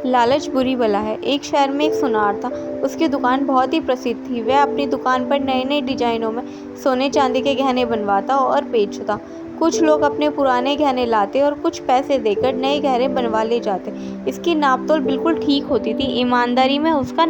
लालच बुरी बला है। एक शहर में एक सुनार था। उसकी दुकान बहुत ही प्रसिद्ध थी। वह अपनी दुकान पर नए नए डिजाइनों में सोने चांदी के गहने बनवाता और बेचता। कुछ लोग अपने पुराने गहने लाते और कुछ पैसे देकर नए गहने बनवा ले जाते। इसकी नापतोल बिल्कुल ठीक होती थी। ईमानदारी में उसका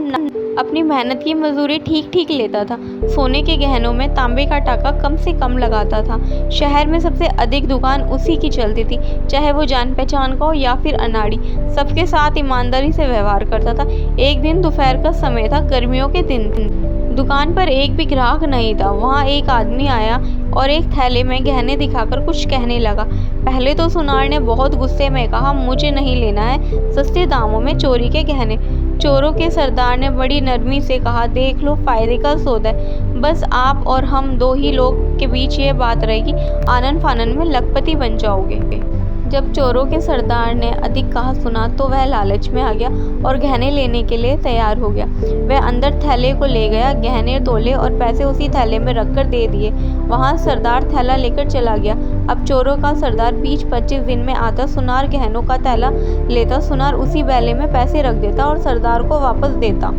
अपनी मेहनत की मजदूरी ठीक ठीक लेता था। सोने के गहनों में तांबे का टाका कम से कम लगाता था। शहर में सबसे अधिक दुकान उसी की चलती थी, चाहे वो जान पहचान का हो या फिर अनाड़ी। सबके साथ ईमानदारी से व्यवहार करता था। एक दिन दोपहर का समय था, गर्मियों के दिन। दुकान पर एक भी ग्राहक नहीं था। वहाँ एक आदमी आया और एक थैले में गहने दिखाकर कुछ कहने लगा। पहले तो सुनार ने बहुत गुस्से में कहा, मुझे नहीं लेना है सस्ते दामों में चोरी के गहने। चोरों के सरदार ने बड़ी नरमी से कहा, देख लो, फायदे का सौदा है। बस आप और हम दो ही लोग के बीच ये बात रहेगी, आनन फानन में लखपति बन जाओगे। जब चोरों के सरदार ने अधिक कहा सुना तो वह लालच में आ गया और गहने लेने के लिए तैयार हो गया। वह अंदर थैले को ले गया, गहने तोले और पैसे उसी थैले में रखकर दे दिए। वहां सरदार थैला लेकर चला गया। अब चोरों का सरदार 20-25 दिन में आता। सुनार गहनों का थैला लेता, सुनार उसी बैले में पैसे रख देता और सरदार को वापस देता।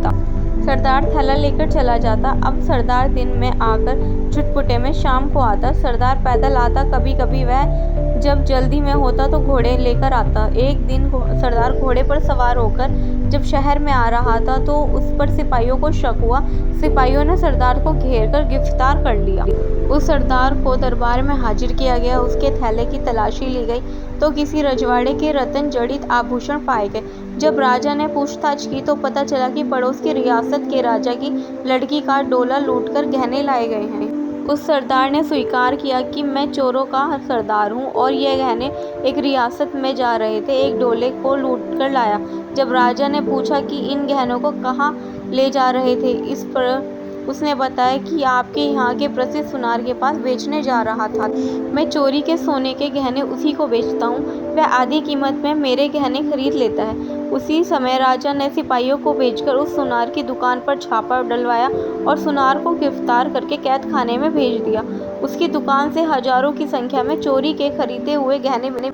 सरदार थैला लेकर चला जाता। अब सरदार दिन में आकर चुटपुटे में शाम को आता। सरदार पैदल आता, कभी कभी वह जब जल्दी में होता तो घोड़े लेकर आता। एक दिन सरदार घोड़े पर सवार होकर जब शहर में आ रहा था तो उस पर सिपाहियों को शक हुआ। सिपाहियों ने सरदार को घेरकर गिरफ्तार कर लिया। उस सरदार को दरबार में हाजिर किया गया। उसके थैले की तलाशी ली गई तो किसी रजवाड़े के रत्न जड़ित आभूषण पाए गए। जब राजा ने पूछताछ की तो पता चला कि पड़ोस की रियासत के राजा की लड़की का डोला लूटकर गहने लाए गए हैं। उस सरदार ने स्वीकार किया कि मैं चोरों का सरदार हूँ और ये गहने एक रियासत में जा रहे थे, एक डोले को लूटकर लाया। जब राजा ने पूछा कि इन गहनों को कहाँ ले जा रहे थे, इस पर उसने बताया कि आपके यहाँ के प्रसिद्ध सुनार के पास बेचने जा रहा था। मैं चोरी के सोने के गहने उसी को बेचता हूँ। वह आधी कीमत में मेरे गहने खरीद लेता है। उसी समय राजा ने सिपाहियों को भेजकर उस सुनार की दुकान पर छापा डलवाया और सुनार को गिरफ्तार करके कैद खाने में भेज दिया। उसकी दुकान से हजारों की संख्या में चोरी के खरीदे हुए गहने बने।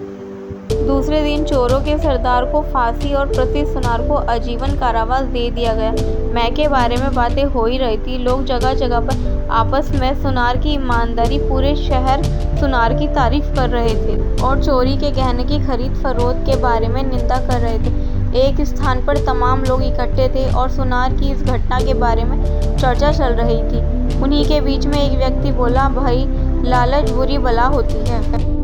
दूसरे दिन चोरों के सरदार को फांसी और प्रसिद्ध सुनार को आजीवन कारावास दे दिया गया। मैं के बारे में बातें हो ही रही थी। लोग जगह जगह पर आपस में सुनार की ईमानदारी, पूरे शहर सुनार की तारीफ कर रहे थे और चोरी के गहने की खरीद फरोख्त के बारे में निंदा कर रहे थे। एक स्थान पर तमाम लोग इकट्ठे थे और सुनार की इस घटना के बारे में चर्चा चल रही थी। उन्हीं के बीच में एक व्यक्ति बोला, भाई, लालच बुरी बला होती है।